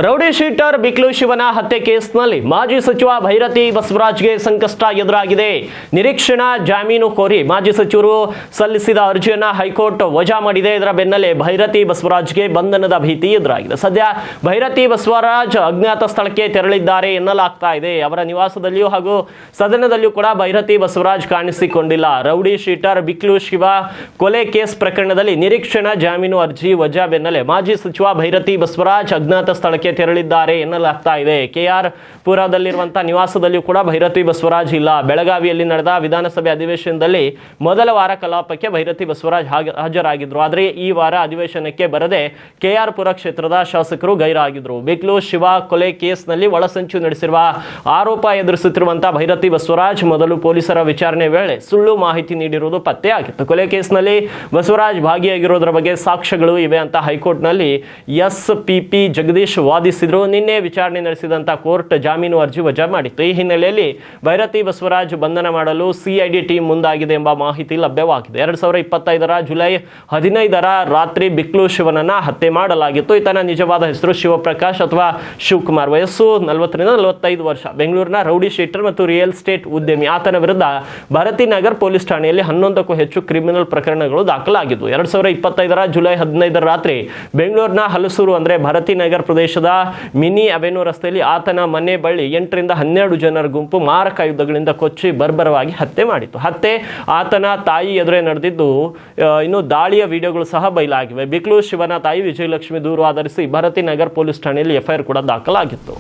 Rowdy sheeter ಬಿಕ್ಲು ಶಿವನ ಹತ್ಯೆ ಕೇಸ್ನಲ್ಲಿ ಮಾಜಿ ಸಚಿವ ಭೈರತಿ ಬಸವರಾಜ್ಗೆ ಸಂಕಷ್ಟ ಎದುರಾಗಿದೆ. ನಿರೀಕ್ಷಣಾ ಜಾಮೀನು ಕೋರಿ ಮಾಜಿ ಸಚಿವರು ಸಲ್ಲಿಸಿದ ಅರ್ಜಿಯನ್ನ ಹೈಕೋರ್ಟ್ ವಜಾ ಮಾಡಿದೆ. ಇದರ ಬೆನ್ನಲ್ಲೇ ಭೈರತಿ ಬಸವರಾಜ್ಗೆ ಬಂಧನದ ಭೀತಿ ಎದುರಾಗಿದೆ. ಸದ್ಯ ಭೈರತಿ ಬಸವರಾಜ್ ಅಜ್ಞಾತ ಸ್ಥಳಕ್ಕೆ ತೆರಳಿದ್ದಾರೆ ಎನ್ನಲಾಗ್ತಾ ಇದೆ. ಅವರ ನಿವಾಸದಲ್ಲಿಯೂ ಹಾಗೂ ಸದನದಲ್ಲಿಯೂ ಕೂಡ ಭೈರತಿ ಬಸವರಾಜ್ ಕಾಣಿಸಿಕೊಂಡಿಲ್ಲ. ರೌಡಿ ಶೀಟರ್ ಬಿಕ್ಲು ಶಿವ ಕೊಲೆ ಕೇಸ್ ಪ್ರಕರಣದಲ್ಲಿ ನಿರೀಕ್ಷಣಾ ಜಾಮೀನು ಅರ್ಜಿ ವಜಾ ಬೆನ್ನಲ್ಲೇ ಮಾಜಿ ಸಚಿವ ಭೈರತಿ ಬಸವರಾಜ್ ಅಜ್ಞಾತ ಸ್ಥಳಕ್ಕೆ ತೆರಳಿದ್ದಾರೆ ಎನ್ನಲಾಗ್ತಾ ಇದೆ. ಕೆಆರ್ ಪುರದಲ್ಲಿರುವಂತಹ ನಿವಾಸದಲ್ಲಿಯೂ ಕೂಡ ಭೈರತಿ ಬಸವರಾಜ್ ಇಲ್ಲ. ಬೆಳಗಾವಿಯಲ್ಲಿ ನಡೆದ ವಿಧಾನಸಭೆ ಅಧಿವೇಶನದಲ್ಲಿ ಮೊದಲ ವಾರ ಕಲಾಪಕ್ಕೆ ಭೈರತಿ ಬಸವರಾಜ್ ಹಾಜರಾಗಿದ್ರು. ಆದರೆ ಈ ವಾರ ಅಧಿವೇಶನಕ್ಕೆ ಬರದೆ ಕೆಆರ್ ಪುರ ಕ್ಷೇತ್ರದ ಶಾಸಕರು ಗೈರಾಗಿದ್ರು. ಬಿಕ್ಲು ಶಿವ ಕೊಲೆ ಕೇಸ್ನಲ್ಲಿ ಒಳಸಂಚು ನಡೆಸಿರುವ ಆರೋಪ ಎದುರಿಸುತ್ತಿರುವಂತಹ ಭೈರತಿ ಬಸವರಾಜ್ ಮೊದಲು ಪೊಲೀಸರ ವಿಚಾರಣೆ ವೇಳೆ ಸುಳ್ಳು ಮಾಹಿತಿ ನೀಡಿರುವುದು ಪತ್ತೆಯಾಗಿತ್ತು. ಕೊಲೆ ಕೇಸ್ನಲ್ಲಿ ಬಸವರಾಜ್ ಭಾಗಿಯಾಗಿರೋದ್ರ ಬಗ್ಗೆ ಸಾಕ್ಷ್ಯಗಳು ಇವೆ ಅಂತ ಹೈಕೋರ್ಟ್ನಲ್ಲಿ ಎಸ್ಪಿಪಿ ಜಗದೀಶ್ ವಾದಿಸಿದ್ರು. ನಿನ್ನೆ ವಿಚಾರಣೆ ನಡೆಸಿದಂತ ಕೋರ್ಟ್ ಜಾಮೀನು ಅರ್ಜಿ ವಜಾ ಮಾಡಿತ್ತು. ಈ ಹಿನ್ನೆಲೆಯಲ್ಲಿ ಭೈರತಿ ಬಸವರಾಜ್ ಬಂಧನ ಮಾಡಲು ಸಿಐಡಿ ಟೀಮ್ ಮುಂದಾಗಿದೆ ಎಂಬ ಮಾಹಿತಿ ಲಭ್ಯವಾಗಿದೆ. 2025 ಜುಲೈ 15 ರಾತ್ರಿ ಬಿಕ್ಲು ಶಿವನನ್ನ ಹತ್ಯೆ ಮಾಡಲಾಗಿತ್ತು. ಈತನ ನಿಜವಾದ ಹೆಸರು ಶಿವಪ್ರಕಾಶ್ ಅಥವಾ ಶಿವಕುಮಾರ್. ವಯಸ್ಸು 40-45 ವರ್ಷ. ಬೆಂಗಳೂರಿನ ರೌಡಿ ಶೀಟರ್ ಮತ್ತು ರಿಯಲ್ ಎಸ್ಟೇಟ್ ಉದ್ಯಮಿ. ಆತನ ವಿರುದ್ಧ ಭಾರತಿ ನಗರ್ ಪೊಲೀಸ್ ಠಾಣೆಯಲ್ಲಿ 11ಕ್ಕೂ ಹೆಚ್ಚು ಕ್ರಿಮಿನಲ್ ಪ್ರಕರಣಗಳು ದಾಖಲಾಗಿದ್ದು 2025 ಜುಲೈ 15 ರಾತ್ರಿ ಬೆಂಗಳೂರಿನ ಹಲಸೂರು ಅಂದ್ರೆ ಭಾರತಿ ನಗರ್ ಪ್ರದೇಶದ ಮಿನಿ ಅವೆನ್ಯೂ ರಸ್ತೆಯಲ್ಲಿ ಆತನ ಮನೆ ಬಳಿ 8-12 ಜನರ ಗುಂಪು ಮಾರಕ ಆಯುಧಗಳಿಂದ ಕೊಚ್ಚಿ ಬರ್ಬರವಾಗಿ ಹತ್ಯೆ ಮಾಡಿತು. ಹತ್ಯೆ ಆತನ ತಾಯಿ ಎದುರೇ ನಡೆದಿದ್ದು ಇನ್ನು ದಾಳಿಯ ವಿಡಿಯೋಗಳು ಸಹ ಬಯಲಾಗಿವೆ. ಬಿಕ್ಲು ಶಿವನ ತಾಯಿ ವಿಜಯಲಕ್ಷ್ಮಿ ದೂರು ಆಧರಿಸಿ ಭಾರತಿ ನಗರ್ ಪೊಲೀಸ್ ಠಾಣೆಯಲ್ಲಿ ಎಫ್ಐಆರ್ ಕೂಡ ದಾಖಲಾಗಿತ್ತು.